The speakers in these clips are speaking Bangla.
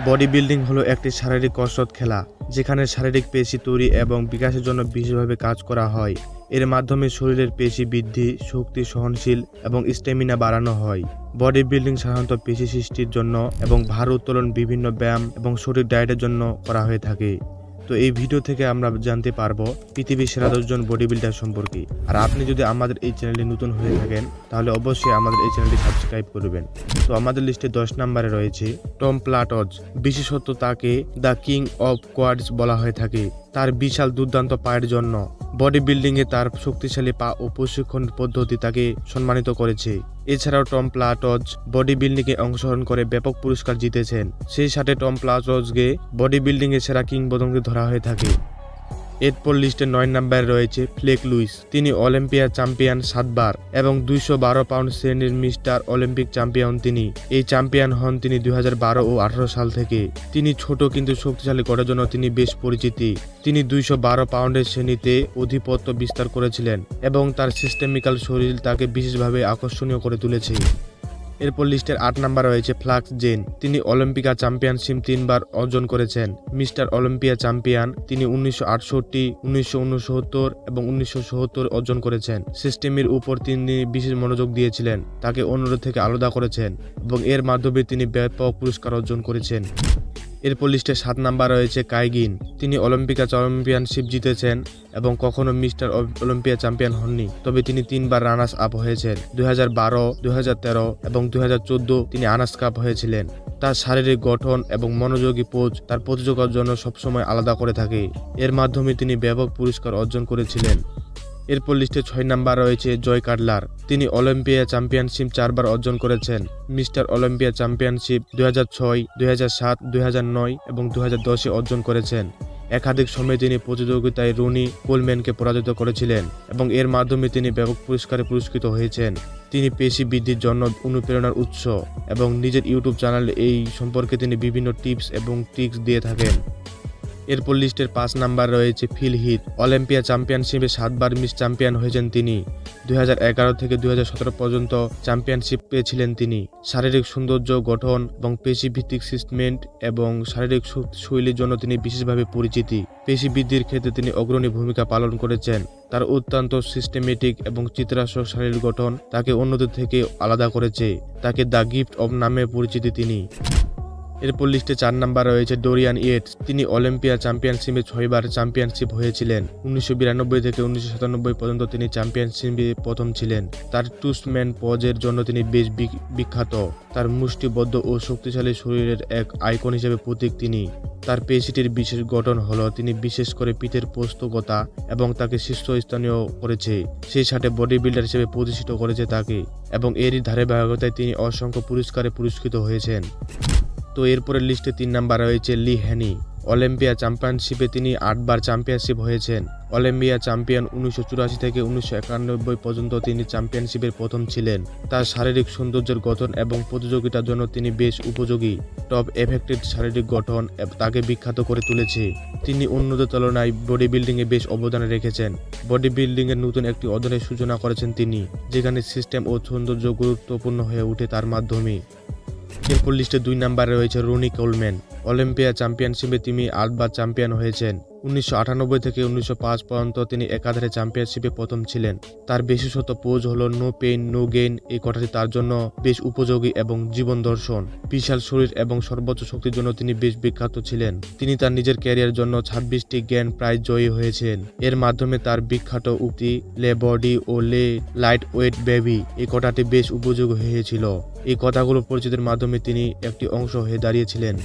বডি বিল্ডিং হলো একটি শারীরিক কসরত খেলা যেখানে শারীরিক পেশি তৈরি এবং বিকাশের জন্য বিশেষভাবে কাজ করা হয়। এর মাধ্যমে শরীরের পেশি বৃদ্ধি, শক্তি, সহনশীল এবং স্ট্যামিনা বাড়ানো হয়। বডি বিল্ডিং সাধারণত পেশি সৃষ্টির জন্য এবং ভার উত্তোলন, বিভিন্ন ব্যায়াম এবং শরীর ডায়েটের জন্য করা হয়ে থাকে। তো এই ভিডিও থেকে আমরা জানতে পারবো পৃথিবীর সেরা 10 জন বডি বিল্ডার সম্পর্কে। আর আপনি যদি আমাদের এই চ্যানেলে নতুন হয়ে থাকেন তাহলে অবশ্যই আমাদের এই চ্যানেলটি সাবস্ক্রাইব করবেন। তো আমাদের লিস্টে 10 নম্বরে রয়েছে টম প্লাটজ। বিশেষত তাকে দ্য কিং অফ কোয়াডস বলা হয়ে থাকে তার বিশাল দুর্দান্ত পায়ের জন্য। বডি বিল্ডিং এ তার শক্তিশালী পা ও প্রশিক্ষণ পদ্ধতি তাকে সম্মানিত করেছে। এছাড়াও টম প্লাটজ বডি বিল্ডিং এ অংশগ্রহণ করে ব্যাপক পুরস্কার জিতেছেন। সেই সাথে টম প্লাটজকে বডি বিল্ডিং এ সেরা কিংবদন্তি ধরা হয়ে থাকে। এরপর লিস্টে 9 নম্বরে রয়েছে ফ্লেক লুইস। তিনি অলিম্পিয়া চ্যাম্পিয়ন 7 বার এবং 212 পাউন্ড শ্রেণীর মিস্টার অলিম্পিক চ্যাম্পিয়ন তিনি। এই চ্যাম্পিয়ন হন তিনি 2012 ও 18 সাল থেকে। তিনি ছোট কিন্তু শক্তিশালী করার জন্য তিনি বেশ পরিচিতি। তিনি 212 পাউন্ডের শ্রেণীতে আধিপত্য বিস্তার করেছিলেন এবং তার সিস্টেমিক্যাল শরীর তাকে বিশেষভাবে আকর্ষণীয় করে তুলেছে। এরপর লিস্টের 8 নম্বর রয়েছে ফ্লাক্স জেন। তিনি অলিম্পিকা চ্যাম্পিয়নশিপ 3 বার অর্জন করেছেন। মিস্টার অলিম্পিয়া চ্যাম্পিয়ন তিনি 1968, 1969 এবং 1970 অর্জন করেছেন। সিস্টেমের উপর তিনি বিশেষ মনোযোগ দিয়েছিলেন, তাকে অন্যদের থেকে আলাদা করেছেন এবং এর মাধ্যমে তিনি ব্যাপক পুরস্কার অর্জন করেছেন। এরপর লিস্টে 7 নাম্বার রয়েছে কাইগিন। তিনি অলিম্পিকা চ্যাম্পিয়নশিপ জিতেছেন এবং কখনো মিস্টার অলিম্পিয়া চ্যাম্পিয়ন হননি, তবে তিনি 3 বার রানার্স আপ হয়েছেন। 2012, 2013 এবং 2014 তিনি রানার্স আপ হয়েছিলেন। তার শারীরিক গঠন এবং মনোযোগী পোজ তার প্রতিযোগিতার জন্য সবসময় আলাদা করে থাকে। এর মাধ্যমে তিনি ব্যাপক পুরস্কার অর্জন করেছিলেন। এরপর লিস্টে 6 নাম্বার রয়েছে জয় কাটলার। তিনি অলিম্পিয়া চ্যাম্পিয়নশিপ 4 বার অর্জন করেছেন। মিস্টার অলিম্পিয়া চ্যাম্পিয়নশিপ 2006, 2007, 2009 এবং 2010 অর্জন করেছেন। একাধিক সময়ে তিনি প্রতিযোগিতায় রনি কোলম্যানকে পরাজিত করেছিলেন এবং এর মাধ্যমে তিনি ব্যাপক পুরস্কারে পুরস্কৃত হয়েছেন। তিনি পেশি বৃদ্ধির জন্য অনুপ্রেরণার উৎস এবং নিজের ইউটিউব চ্যানেলে এই সম্পর্কে তিনি বিভিন্ন টিপস এবং ট্রিক্স দিয়ে থাকেন। এরপর লিস্টের 5 নাম্বার রয়েছে ফিল হিথ। অলিম্পিয়া চ্যাম্পিয়নশিপে 7 বার মিস চ্যাম্পিয়ন হয়েছেন তিনি। 2011 থেকে 2017 পর্যন্ত চ্যাম্পিয়নশিপ পেয়েছিলেন তিনি। শারীরিক সৌন্দর্য, গঠন এবং পেশি ভিত্তিক সিস্টেমেন্ট এবং শারীরিক শৈলীর জন্য তিনি বিশেষভাবে পরিচিতি। পেশি বৃদ্ধির ক্ষেত্রে তিনি অগ্রণী ভূমিকা পালন করেছেন। তার অত্যন্ত সিস্টেমেটিক এবং চিত্রাত্মক শারীরিক গঠন তাকে অন্যদের থেকে আলাদা করেছে। তাকে দ্য গিফট অব নামে পরিচিতি তিনি। এরপর লিস্টে 4 নাম্বার রয়েছে ডোরিয়ান ইয়েটস। তিনি অলিম্পিয়া চ্যাম্পিয়নশিপে 6 বার চ্যাম্পিয়নশিপ হয়েছিলেন। 1992 থেকে 1997 পর্যন্ত তিনি চ্যাম্পিয়নশিপে প্রথম ছিলেন। তার টুসম্যান পজের জন্য তিনি বেশ বিখ্যাত। তার মুষ্টিবদ্ধ ও শক্তিশালী শরীরের এক আইকন হিসেবে প্রতীক তিনি। তার পেশিটির বিশেষ গঠন হলো তিনি বিশেষ করে পিঠের পোস্তকতা এবং তাকে শীর্ষস্থানীয় করেছে। সেই সাথে বডি বিল্ডার হিসেবে প্রতিষ্ঠিত করেছে তাকে এবং এরই ধারাবাহিকতায় তিনি অসংখ্য পুরস্কারে পুরস্কৃত হয়েছেন। তো এরপরের লিস্টে 3 নাম্বার রয়েছে লি হ্যানি। অলিম্পিয়া চ্যাম্পিয়নশিপে তিনি 8 বার চ্যাম্পিয়নশিপ হয়েছেন। অলিম্পিয়া চ্যাম্পিয়ন 1984 থেকে 1991 পর্যন্ত তিনি চ্যাম্পিয়নশিপের প্রথম ছিলেন। তার শারীরিক সৌন্দর্যের গঠন এবং প্রতিযোগিতার জন্য তিনি বেশ উপযোগী। টপ এফেক্টেড শারীরিক গঠন তাকে বিখ্যাত করে তুলেছে। তিনি অন্যদের তুলনায় বডি বিল্ডিংয়ে বেশ অবদান রেখেছেন। বডি বিল্ডিংয়ের নতুন একটি অধ্যায়ের সূচনা করেছেন তিনি, যেখানে সিস্টেম ও সৌন্দর্য গুরুত্বপূর্ণ হয়ে ওঠে তার মাধ্যমে। এরপর লিস্টে 2 নাম্বারে রয়েছে রনি কোলম্যান। অলিম্পিয়া চ্যাম্পিয়নশিপে তিনি 8 বার চ্যাম্পিয়ন হয়েছেন। 1998 থেকে 1905 পর্যন্ত তিনি একাধারে চ্যাম্পিয়নশিপে প্রথম ছিলেন। তার বিশেষত পোজ হলো নো পেইন নো গেইন। এই কথাটি তার জন্য বেশ উপযোগী এবং জীবন দর্শন। বিশাল শরীর এবং সর্বোচ্চ শক্তির জন্য তিনি বেশ বিখ্যাত ছিলেন। তিনি তার নিজের ক্যারিয়ার জন্য 26টি গ্র্যান্ড প্রাইজ জয়ী হয়েছেন। এর মাধ্যমে তার বিখ্যাত উক্তি লে বডি ও লে লাইট ওয়েট বেবি এই কথাটি বেশ উপযোগী হয়েছিল। এই কথাগুলো পরিচিতির মাধ্যমে তিনি একটি অংশ হয়ে দাঁড়িয়েছিলেন।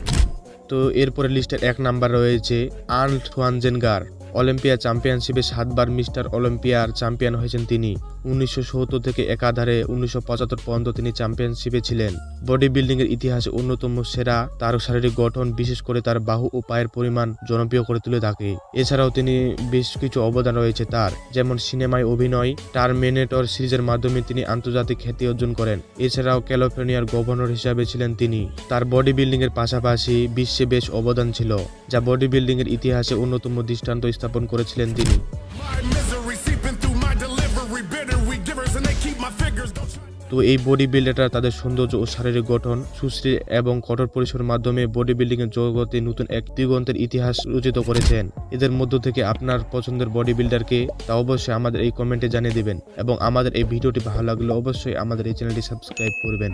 তো এরপরে লিস্টের 1 নাম্বার রয়েছে আর্নল্ড সোয়ানজেনগার। অলিম্পিয়া চ্যাম্পিয়নশিপে 7 বার মিস্টার অলিম্পিয়ার চ্যাম্পিয়ন হয়েছেন তিনি। 1970 থেকে একাধারে 1975 পর্যন্ত তিনি চ্যাম্পিয়নশিপে ছিলেন। বডি বিল্ডিং এর ইতিহাসে অন্যতম সেরা। তার শারীরিক গঠন, বিশেষ করে তার বাহু ও পায়ের পরিমাণ জনপ্রিয় করে তুলে থাকে। এছাড়াও তিনি বেশ কিছু অবদান রয়েছে তার, যেমন সিনেমায় অভিনয়, টার্মিনেটর সিরিজের মাধ্যমে তিনি আন্তর্জাতিক খ্যাতি অর্জন করেন। এছাড়াও ক্যালিফোর্নিয়ার গভর্নর হিসাবে ছিলেন তিনি। তার বডি বিল্ডিং এর পাশাপাশি বিশ্বে বেশ অবদান ছিল, যা বডি বিল্ডিং এর ইতিহাসে অন্যতম দৃষ্টান্ত স্থাপন করেছিলেন তিনি। তো এই বডি বিল্ডাররা তাদের সৌন্দর্য ও শারীরিক গঠন, সুশ্রী এবং কঠোর পরিশ্রমের মাধ্যমে বডি বিল্ডিং এর জগতে নতুন এক দিগন্তের ইতিহাস রচিত করেছেন। এদের মধ্য থেকে আপনার পছন্দের বডি বিল্ডারকে তা অবশ্যই আমাদের এই কমেন্টে জানিয়ে দিবেন এবং আমাদের এই ভিডিওটি ভালো লাগলে অবশ্যই আমাদের এই চ্যানেলটি সাবস্ক্রাইব করবেন।